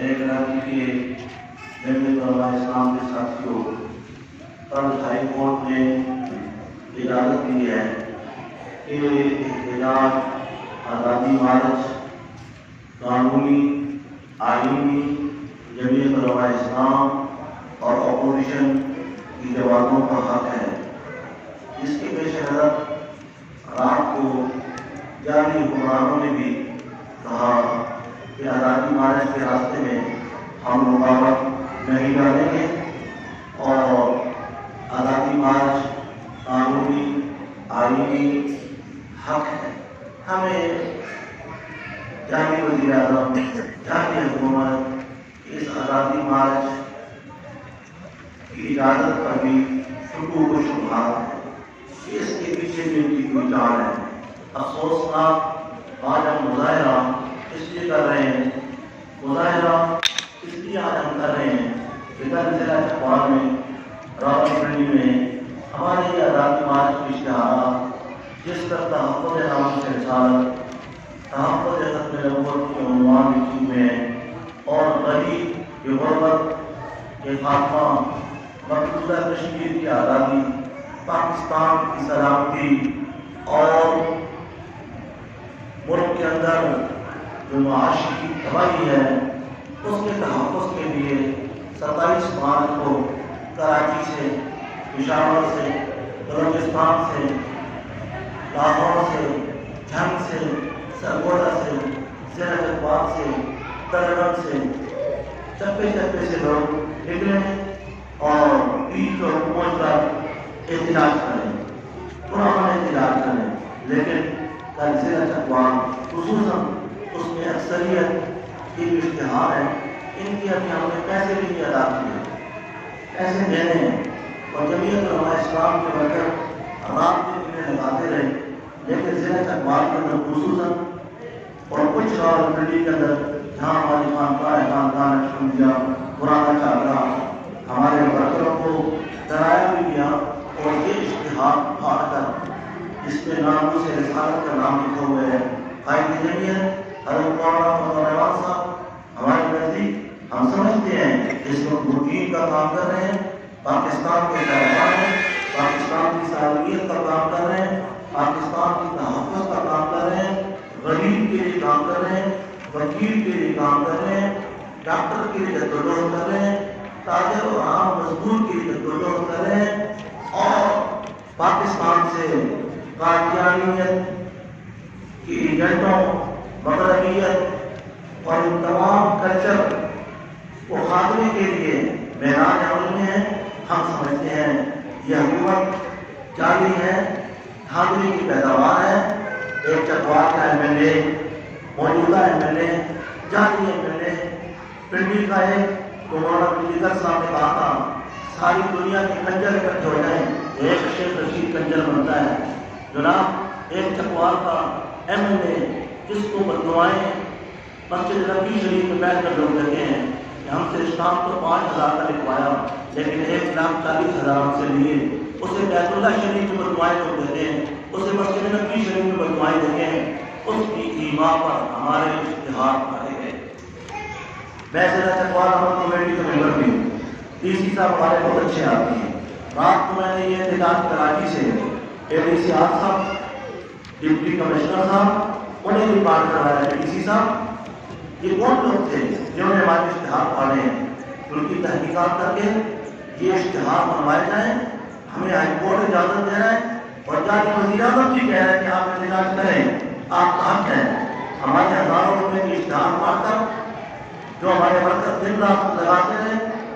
میرے کراچی کے جمعیت علماء اسلام کے ساتھیوں، کل ہائی کورٹ نے اجازت دی ہے کہ احتجاج، آزادی مارچ قانونی، آئینی جمعیت علماء اسلام اور اپوزیشن کی جماعتوں کا حق ہے۔ اس کے پیش نظر رات کو جعلی حکمرانوں نے بھی کہا کہ آزادی مارچ کے راستے میں ہم رکاوٹ نہیں ڈالیں گے اور آزادی مارچ قانونی، آئینی حق ہے۔ ہمیں جعلی وزیر اعظم، جعلی حکومت اس آزادی مارچ کی اجازت پر بھی شکوک و شبہات ہے کہ اس کے پیچھے بھی ان کی کوئی چال ہے۔ افسوسناک آج ہم مظاہرہ اس لیے کر رہے ہیں، مظاہرہ اس لیے آج ہم کر رہے ہیں کہ کل ضلع چکوال میں، راولپنڈی میں ہمارے یہ آزادی مارچ کے اشتہارات جس پر تحفظ ناموس رسالت، تحفظ ختم نبوت کے عنوان لکھی ہوئے ہیں اور غریب کی غربت کے خاتمہ، مقبوضہ کشمیر کی آزادی، پاکستان کی سلامتی اور ملک کے اندر جو معاشی کی تباہی ہے اس کے تحفظ کے لیے 27 مارچ کو کراچی سے، پشاور سے، بلوچستان سے، لاہور سے، جھنگ سے، سرگودا سے، ضلع چکوال سے، ترنم سے، چپے چپے سے لوگ نکلے اور عید کو پہنچ کر احتجاج کریں، پرانا احتجاج کریں۔ لیکن کل ضلع چکوال خصوصاً اس میں اکثریت کے جو اشتہار ہیں ان کی ابھی ہم نے پیسے بھی نہیں ادا کیے، پیسے دینے ہیں اور جمعیت علماء اسلام کے ورکر رات دن لگاتے رہے، لیکن ضلع چکوال کے اندر خصوصاً اور کچھ راولپنڈی کے اندر جہاں ہماری خاندان اکشمدیہ پرانا چادرہ ہمارے ورکروں کو ڈرایا بھی گیا اور یہ اشتہار پھاڑ کر جس میں ناموس رسالت کا نام لکھا ہوا ہے، قائد جمعیت حضرت مولانا فضل الرحمان صاحب ہمارے نزدیک ہم سمجھتے ہیں اس وقت دین کا کام کر رہے ہیں، پاکستان کے طالبان ہیں، پاکستان کی سالمیت کا کام کر رہے ہیں، پاکستان کی تحفظ کا کام کر رہے ہیں، غریب کے لیے کام کر رہے ہیں، وکیل کے لیے کام کر رہے ہیں، ڈاکٹر کے لیے جدوجہد کر رہے ہیں، تاجر اور عام مزدور کے لیے جدوجہد کر رہے ہیں اور پاکستان سے قادیانیت کی ایجنٹوں، مغربیت اور ان تمام کلچر کو خاتمے کے لیے میدان عمل میں ہیں۔ ہم سمجھتے ہیں یہ حکومت جعلی ہے، دھاندلی کی پیداوار ہے۔ ایک چکوال کا MLA، موجودہ MLA، جعلی MLA، پنڈی کا ایک مولانا پنڈیکر صاحب نے کہا تھا ساری دنیا کے کنجر اکٹھے ہو جائیں ایک شیخ رشید کنجر بنتا ہے۔ جناب ایک چکوال کا MLA جس کو بددعائیں مسجد نبوی شریف میں بیٹھ کر لوگ دیتے ہیں کہ ہم سے اسلام تو 5,000 کا لکھوایا لیکن 1,40,000 ہم سے لیے، اسے بیت اللہ شریف میں بددعائیں لوگ دیتے ہیں، اسے مسجد نبوی شریف میں بددعائیں دیتے ہیں، اس کی ایما پر ہمارے اشتہار پڑے گئے۔ میں ضلع چکوال عمل کمیٹی کا ممبر بھی ہوں، DC صاحب ہمارے بہت اچھے آدمی ہیں۔ رات کو میں نے یہ احتجاج کراچی سے ADC صاحب، ڈپٹی کمشنر صاحب، انہیں بھی بات کروایا کہ DC صاحب یہ کون لوگ تھے جنہوں نے ہمارے اشتہار پاڑے ہیں، ان کی تحقیقات کر کے یہ اشتہار بنوائے جائیں۔ ہمیں ہائی کورٹ اجازت دے رہا ہے اور جعلی وزیر اعظم جی کہہ رہے ہیں کہ آپ احتجاج کریں، آپ کا حق ہے۔ ہمارے ہزاروں روپے کے اشتہار پاڑ کر جو ہمارے ورکر دن رات لگاتے رہے